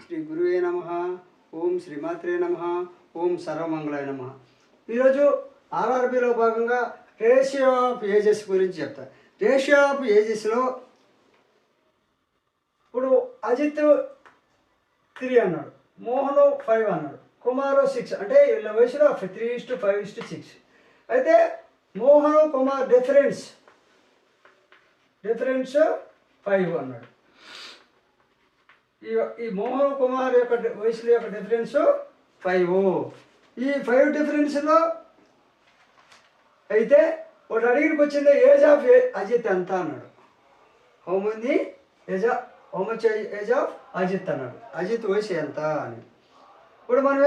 శ్రీ గురువే నమః. ఓం శ్రీమాత్రే నమః. ఓం సర్వమంగళాయ నమః. ఈరోజు ఆర్ఆర్బిలో భాగంగా రేషియో ఆఫ్ ఏజెస్ గురించి చెప్తా. రేషియో ఆఫ్ ఏజెస్లో ఇప్పుడు అజిత్ 3 అన్నాడు, మోహన్ 5 అన్నాడు, కుమారు 6. అంటే వీళ్ళ వయసులో 3:5:6. అయితే మోహన్ కుమార్ డిఫరెన్స్ 5 అన్నాడు. ఈ మోహన్ కుమార్ యొక్క వయసుల యొక్క డిఫరెన్స్ 5. ఈ 5 డిఫరెన్స్లో అయితే ఒకటి అడిగినకి వచ్చింది ఏజ్ ఆఫ్ అజిత్ ఎంత అన్నాడు. How much age of Ajith అన్నాడు. అజిత్ వయసు ఎంత అని. ఇప్పుడు మనం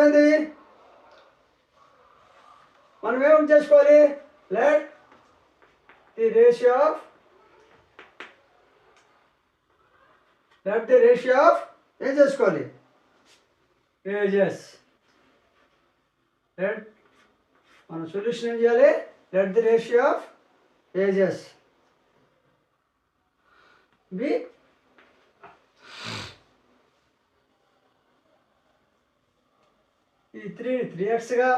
ఏం చేసుకోవాలి? లెట్ ది రేషియో ఆఫ్ ఏం చేసుకోవాలి? ఏజెస్. మన సొల్యూషన్ ఏం చేయాలి? Let the ratio of ages be ఈ 3xగా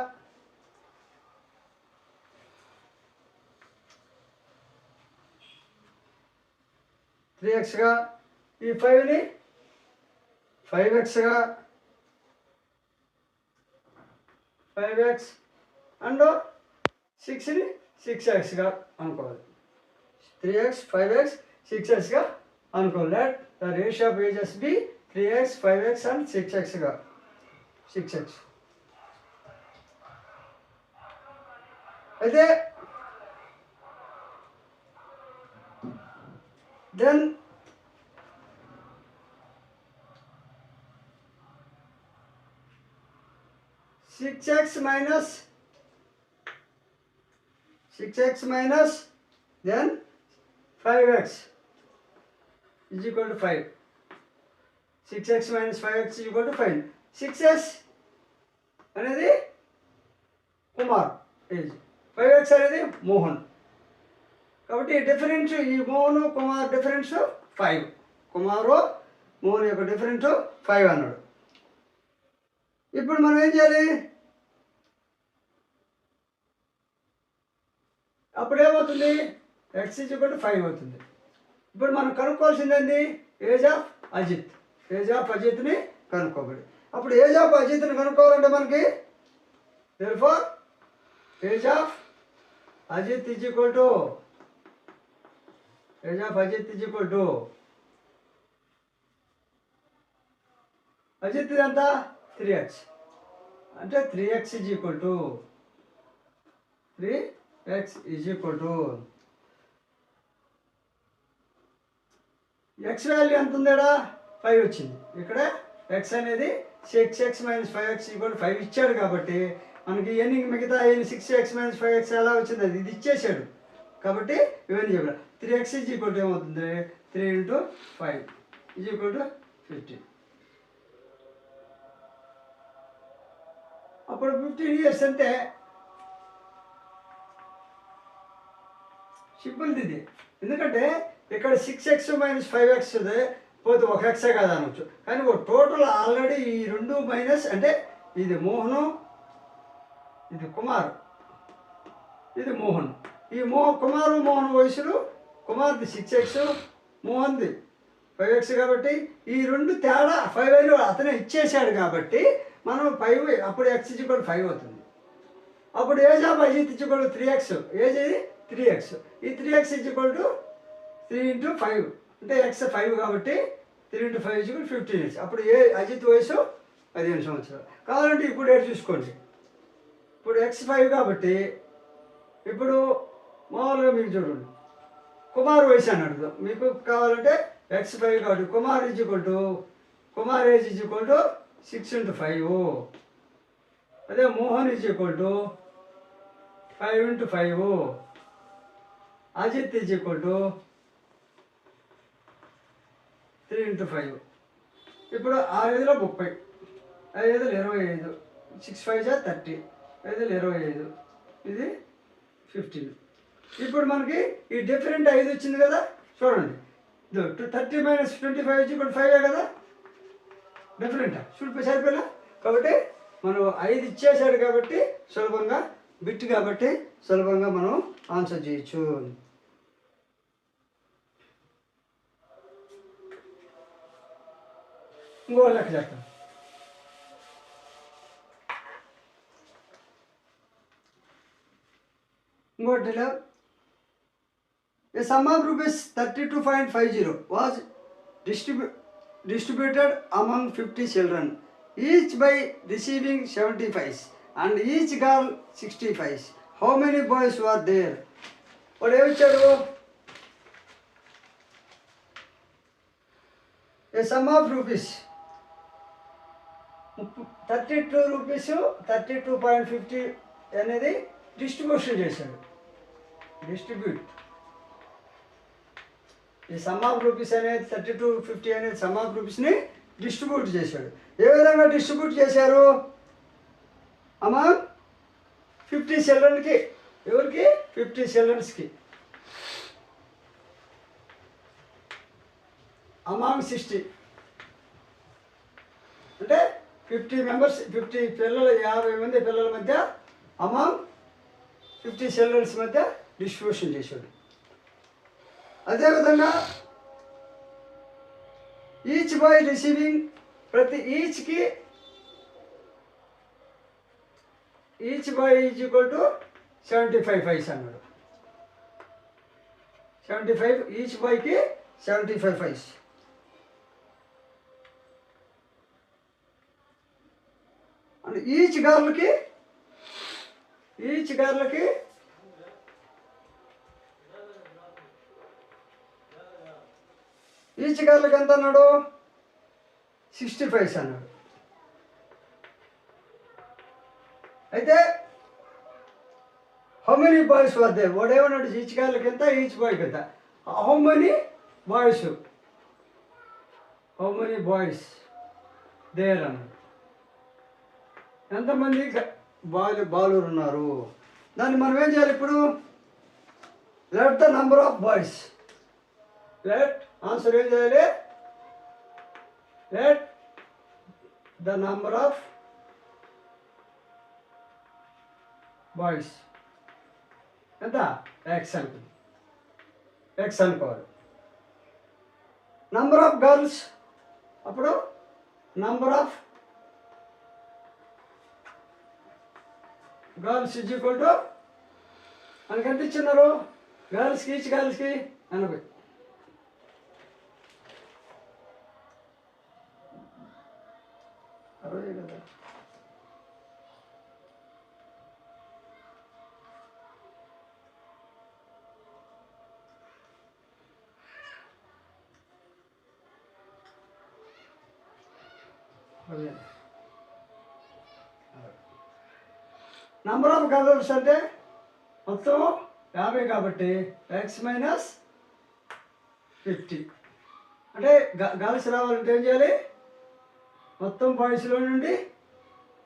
ఈ 5ని 5xగా 5x అండ్ 6ని 6xగా అనుకోవాలి. 3x 5x 6xగా అనుకోవాలి. Let the ratio of ages be 3x 5x and 6xగా 6x. అయితే then six x minus then 5x is equal to 5. 6x minus 5x is equal to 5. 6x అనేది కుమార్ ఏజ్, 5x అనేది మోహన్. కాబట్టి difference ఈ Mohan Kumar difference 5. కుమారు మోహన్ యొక్క difference 5 అన్నాడు. ఇప్పుడు మనం ఏం చేయాలి? అప్పుడు ఏమవుతుంది? x ఈజ్ ఈక్వల్ టు 5 అవుతుంది. ఇప్పుడు మనం కనుక్కోవాల్సింది ఏంటి? ఏజ్ ఆఫ్ అజిత్ని కనుక్కోబడి. అప్పుడు ఏజ్ ఆఫ్ అజిత్ని కనుక్కోవాలంటే మనకి therefore age of Ajit is equal to Ajit ఎంత? 3x. అంటే 3x is equal to x value ఎంత ఉందేడా? 5 వచ్చింది. ఇక్కడ x అనేది 6x మైనస్ 5x ఈక్వల్ 5 ఇచ్చాడు. కాబట్టి మనకి ఇవన్నీ మిగతా 6x మైనస్ 5x ఎలా వచ్చింది? అది ఇది ఇచ్చేసాడు. కాబట్టి ఇవన్నీ చెప్పారు. 3x ఈజ్ ఈక్వల్ టు ఏమవుతుంది? 3 × 5 ఈజ్ ఈక్వల్ టు 15. అప్పుడు 15 ఇయర్స్ అంటే సింపుల్ ఇది. ఎందుకంటే ఇక్కడ 6x మైనస్ 5x పోతే 1x కదా అనొచ్చు. కానీ ఒక టోటల్ ఆల్రెడీ ఈ 2 మైనస్ అంటే ఇది మోహను, ఇది కుమార్, ఇది మోహన్. ఈ కుమారు మోహన్ వయసులు కుమార్ది 6x, మోహన్ది 5x. కాబట్టి ఈ 2 తేడా 5 వాల్యూ అతనే ఇచ్చేసాడు. కాబట్టి మనం 5 అప్పుడు x ఈజ్ ఈక్వల్ 5 అవుతుంది. అప్పుడు age of Ajit is equal 3x. Age ఇది 3x. ఈ 3x ఈజ్ ఈక్వల్ టు 3 × 5 అంటే x 5 కాబట్టి 3 × 5 ఈజ్ ఈక్వల్ 15 ఇయర్స్. అప్పుడు అజిత్ వయసు 15 సంవత్సరాలు. కావాలంటే ఇప్పుడు ఏడు చూసుకోండి. ఇప్పుడు x 5 కాబట్టి ఇప్పుడు మామూలుగా మీకు చూడండి కుమార్ వయసు అని అడుగుదాం. మీకు కావాలంటే x 5 కాబట్టి Kumar age is equal to 6 × 5. అదే Mohan is equal to 5 × 5. Ajith is equal to 3 × 5. ఇప్పుడు 6×5 30, 5×25, 6×5 30, 5×25 ఇది 15. ఇప్పుడు మనకి ఈ డిఫరెంట్ 5 వచ్చింది కదా. చూడండి 30 - 25 = 5 కదా. డిఫరెంటా సరిపోయినా. కాబట్టి మనం 5 ఇచ్చేసాడు కాబట్టి సులభంగా బిట్ కాబట్టి సులభంగా మనం ఆన్సర్ చేయొచ్చు. ఇంకో లెక్క చెప్తాను. ఇంకోటిలో a sum of rupees 32.50 was distributed among 50 children, each by receiving 75 and each girl 65. How many boys were there? వాడు ఏమిచ్చాడు? a sum of rupees 32 rupees 32.50 అనేది డిస్ట్రిబ్యూషన్ చేశాడు. డిస్ట్రిబ్యూట్ ఈ సమ్ ఆఫ్ రూపీస్ అనేది 32.50 అనేది సమ్ ఆఫ్ రూపీస్ని డిస్ట్రిబ్యూట్ చేశాడు. ఏ విధంగా distribute చేశారు? Among 50 చిల్డ్రన్కి. ఎవరికి? 50 చిల్డ్రన్స్కి. అమాంగ్ 60 అంటే 50 మెంబర్స్ 50 పిల్లలు 50 మంది పిల్లల మధ్య అమాంగ్ 50 చిల్డ్రన్స్ మధ్య డిస్ట్రిబ్యూషన్ చేశాడు. అదేవిధంగా ఈచ్ బాయ్ రిసీవింగ్ ప్రతి ఈచ్కి each boy is equal to 75 paise అన్నాడు. 75 ఈచ్ బాయ్కి 75 పైస్. అండ్ ఈచ్ గర్ల్కి ఈచ్ గర్ల్కి ఎంత అన్నాడు? 65 అన్నాడు. అయితే how many boys were there? వాడు ఏమన్నాడు? ఈచ్ గర్ల్కి ఎంత, ఈచ్ బాయ్కి ఎంత. హౌ మెనీ బాయ్స్ దేర్ అన్నాడు. ఎంతమంది బాలురు ఉన్నారు? దాన్ని మనం ఏం చేయాలి ఇప్పుడు? Let the number of boys. Let answer ఏం చేయాలి? Let the number of boys ఎంత? ఎక్స్ అనుకుంది. ఎక్స్ అనుకోవాలి. నంబర్ ఆఫ్ గర్ల్స్ అప్పుడు number of girls is equal to మనకి ఎంత ఇచ్చిన్నారు? గర్ల్స్కి ఈచ్ గర్ల్స్కి 80. అరవై కదా. నంబర్ ఆఫ్ గర్ల్స్ అంటే మొత్తం 50 కాబట్టి ఎక్స్ మైనస్ 50 అంటే గర్ల్స్ రావాలంటే ఏం చేయాలి? మొత్తం బాయ్స్లో నుండి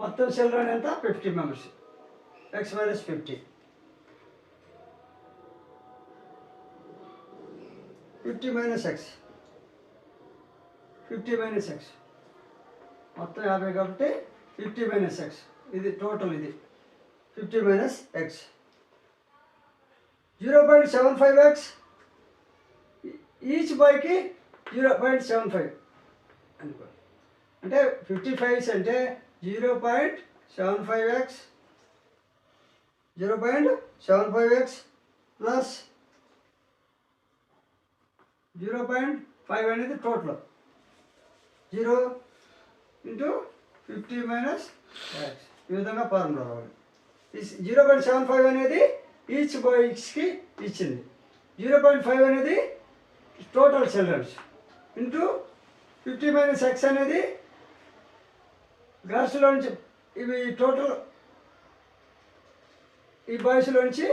మొత్తం చిల్డ్రన్ ఎంత? 50 members. X minus 50. 50 minus X. 50 minus X మొత్తం 50 కాబట్టి 50 మైనస్ ఎక్స్. ఇది టోటల్. ఇది 50 మైనస్ ఎక్స్. 0.75x ఈచ్ బాయ్కి 0.75 అనుకో. అంటే 55 అంటే 0.75x 0.75x ప్లస్ 0.5 అనేది టోటల్. 0 into 50 minus X. ఈ విధంగా ఫార్ములా రావాలి. 0.75 అనేది ఈచ్ బాయ్స్కి ఇచ్చింది. 0.5 అనేది total childrens into 50 minus x అనేది గర్ల్స్లో నుంచి ఇవి టోటల్ ఈ బాయ్స్లో నుంచి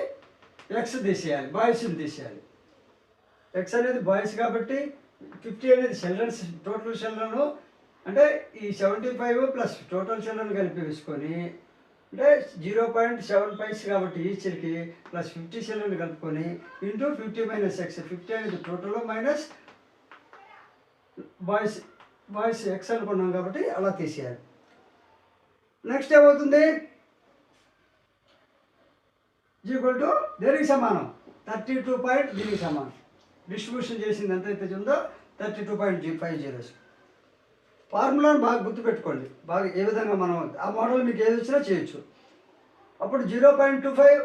ఎక్స్ తీసేయాలి, బాయ్స్ని తీసేయాలి. ఎక్స్ అనేది బాయ్స్ కాబట్టి 50 అనేది చిల్డ్రన్స్ టోటల్ చిల్డ్రన్. అంటే ఈ 75 ప్లస్ టోటల్ చిల్డ్రన్ కలిపి వేసుకొని అంటే 0.75 కాబట్టి ఈచ్కి ప్లస్ 50 చిల్డ్రన్ కలుపుకొని ఇంటూ 50 మైనస్ ఎక్స్. 50 అనేది total minus boys boys X అనుకున్నాం కాబట్టి అలా తీసేయాలి. నెక్స్ట్ ఏమవుతుంది, ఈక్వల్ టు దేనికి సమానం 32 పాయింట్ దీనికి సమానం. డిస్ట్రిబ్యూషన్ చేసింది ఎంతైతే ఉందో 32.50. ఫార్ములాను బాగా గుర్తుపెట్టుకోండి, బాగా ఏ విధంగా మనం ఆ మోడల్ మీకు ఏది వచ్చినా చేయొచ్చు. అప్పుడు 0.25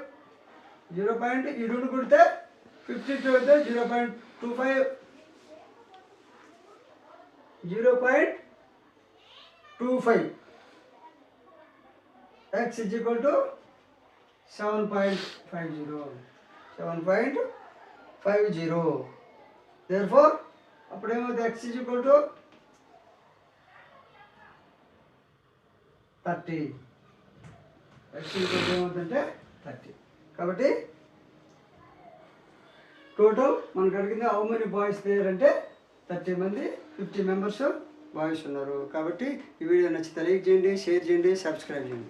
ఈ రెండు కుడితే 52 అయితే 0.25 x is equal to 7.50. therefore అప్పుడేమవుతుంది x is equal to 30. x is equal to ఏమవుతుందంటే 30. కాబట్టి టోటల్ మనకు అడిగింది హౌ మెనీ బాయ్స్ దేర్ అంటే 30 మంది, 50 మెంబర్స్ బాయ్స్ ఉన్నారు. కాబట్టి ఈ వీడియో నచ్చితే లైక్ చేయండి, షేర్ చేయండి, సబ్స్క్రైబ్ చేయండి.